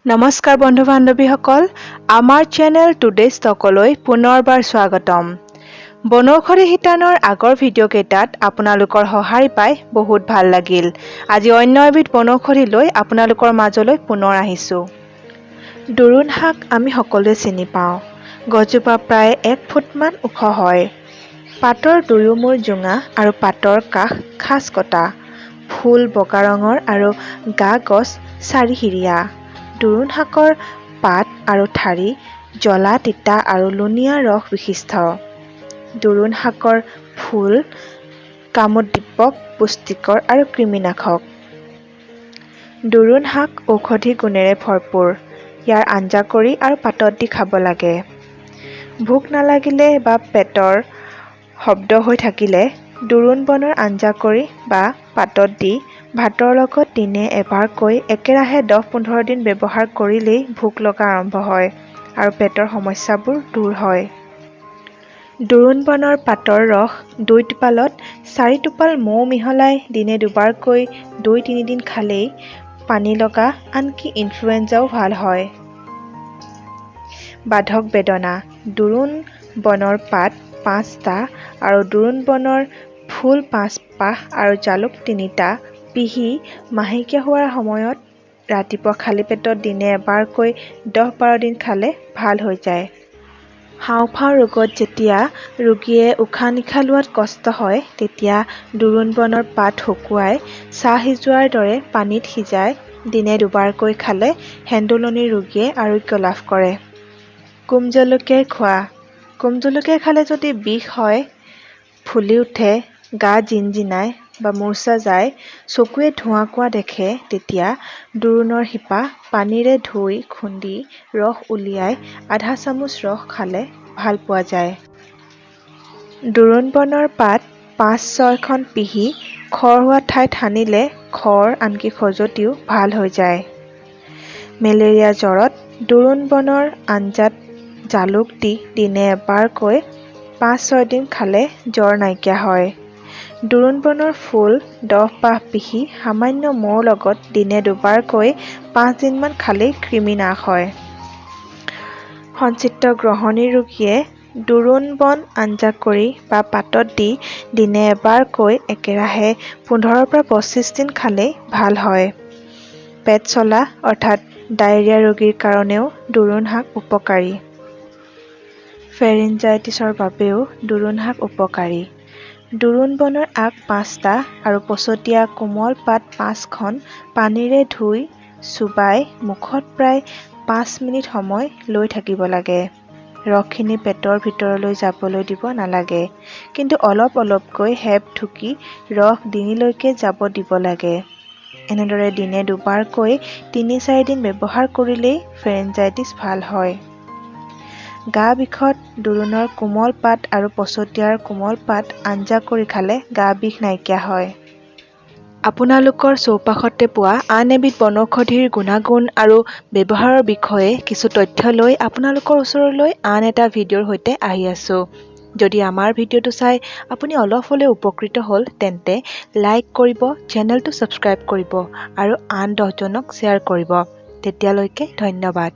নমস্কাৰ বন্ধু বান্ধৱীসকল আমাৰ চেনেল টুডে ষ্টকলৈ পুনৰবাৰ স্বাগতম বনৌষধি শিতানৰ আগৰ ভিডিঅ' কেইটাত আপোনালোকৰ সহায় পাই বহুত ভাল লাগিল আজি অন্য এবিধ বনৌষধি লৈ আপোনালোকৰ মাজলৈ পুনৰ আহিছো দুৰুণ শাক আমি সকলোৱে চিনি পাওঁ গছজোপা প্ৰায় 1 ফুটমান ওখ হয় পাতৰ দুয়ো মূৰ জোঙা আৰু পাতৰ কাষ খাজ কটা ফুল বগা ৰঙৰ আৰু গা গছ চাৰিহিৰিয়া দুৰুণ শাকৰ পাত আৰু ঠাৰি জ্বলা তিতা আৰু লুনিয়া ৰস বিশিষ্ট দুৰুণ শাকৰ ফুল কামোদ্দীপক পুষ্টিকৰ আৰু কৃমিনাশক দুৰুণ শাক ঔষধি গুণেৰে ভৰপূৰ ইয়াৰ আঞ্জা কৰি আৰু পাতত দি খাব লাগে ভোক নালাগিলে বা পেটৰ শব্দ হৈ থাকিলে দুৰুণ বনৰ আঞ্জা কৰি বা পাতত দি ভাতৰ লগত দিনে এবাৰকৈ একেৰাহে 10-15 দিন ব্যৱহাৰ কৰিলেই ভোক লগা আৰম্ভ হয় আৰু পেটৰ সমস্যাবোৰ দূৰ হয় দুৰুণ বনৰ পাতৰ ৰস 2 টোপালত 4 টোপাল মৌ মিহলাই দিনে দুবাৰকৈ 2-3 দিন খালেই পানী লগা আনকি ইনফ্লুৱেঞ্জাও ভাল হয় বাধক বেদনা দুৰুণ বনৰ পাত 5টা আৰু দুৰুণ বনৰ ফুল 5 পাহ আৰু জালুক 3টা পিহি মাহেকীয়া হোৱাৰ সময়ত ৰাতিপুৱা খালী পেটত দিনে এবাৰকৈ 10-12 দিন খালে ভাল হৈ যায় হাওঁফাওঁ ৰোগত যেতিয়া ৰোগীয়ে উশাহ নিশাহ লোৱাত কষ্ট হয় তেতিয়া দুৰুণ বনৰ পাত শুকুৱাই চাহ সিজোৱাৰ দৰে পানীত সিজাই দিনে দুবাৰকৈ খালে হেন্দুলনিৰ ৰোগীয়ে আৰোগ্য লাভ কৰে কুম জলকীয়াই খোৱা কুম জলকীয়া খালে যদি বিষ হয় ফুলি উঠে গা জিনজিনাই বা মূৰ্ছা যায় চকুৱে ধোঁৱা কোৱা দেখে তেতিয়া দুৰুণৰ শিপা পানীৰে ধুই খুন্দি ৰস উলিয়াই আধা চামুচ ৰস খালে ভাল পোৱা যায় দুৰুণ বনৰ পাত 5-6খন পিহি খৰ হোৱা ঠাইত সানিলে খৰ আনকি খজুৱতিও ভাল হৈ যায় মেলেৰিয়া জ্বৰত দুৰুণ বনৰ আঞ্জাত জালুক দি দিনে এবাৰকৈ 5-6 দিন খালে জ্বৰ নাইকিয়া হয় দুৰুণ বনৰ ফুল 10 পাহ পিহি সামান্য মৌৰ লগত দিনে দুবাৰকৈ 5 দিনমান খালেই কৃমি নাশ হয় সঞ্চিত গ্ৰহণী ৰোগীয়ে দুৰুণ বন আঞ্জা কৰি বা পাতত দি দিনে এবাৰকৈ একেৰাহে 15-25 দিন খালেই ভাল হয় পেট চলা অৰ্থাৎ ডায়েৰিয়া ৰোগীৰ কাৰণেও দুৰুণ শাক উপকাৰী ফেৰিনজাইটিছৰ বাবেও দুৰুণ শাক উপকাৰী দুৰুণ বনৰ আগ 5টা আৰু পছতীয়া কোমল পাত 5খন পানীৰে ধুই চুবাই মুখত প্ৰায় 5 মিনিট সময় লৈ থাকিব লাগে ৰসখিনি পেটৰ ভিতৰলৈ যাবলৈ দিব নালাগে কিন্তু অলপ অলপকৈ হেপ ঢুকি ৰস ডিঙিলৈকে যাব দিব লাগে এনেদৰে দিনে দুবাৰকৈ 3-4 দিন ব্যৱহাৰ কৰিলেই ফেৰিনজাইটিছ ভাল হয় গা বিষত দুৰুণৰ কোমল পাত আৰু পছতীয়াৰ কোমল পাত আঞ্জা কৰি খালে গা বিষ নাইকিয়া হয় আপোনালোকৰ চৌপাশতে পোৱা আন এবিধ বনৌষধিৰ গুণাগুণ আৰু ব্যৱহাৰৰ বিষয়ে কিছু তথ্য লৈ আপোনালোকৰ ওচৰলৈ আন এটা ভিডিঅ'ৰ সৈতে আহি আছো যদি আমাৰ ভিডিঅ'টো চাই আপুনি অলপ হ'লেও উপকৃত হ'ল তেন্তে লাইক কৰিব চেনেলটো ছাবস্ক্ৰাইব কৰিব আৰু আন 10জনক শ্বেয়াৰ কৰিব তেতিয়ালৈকে ধন্যবাদ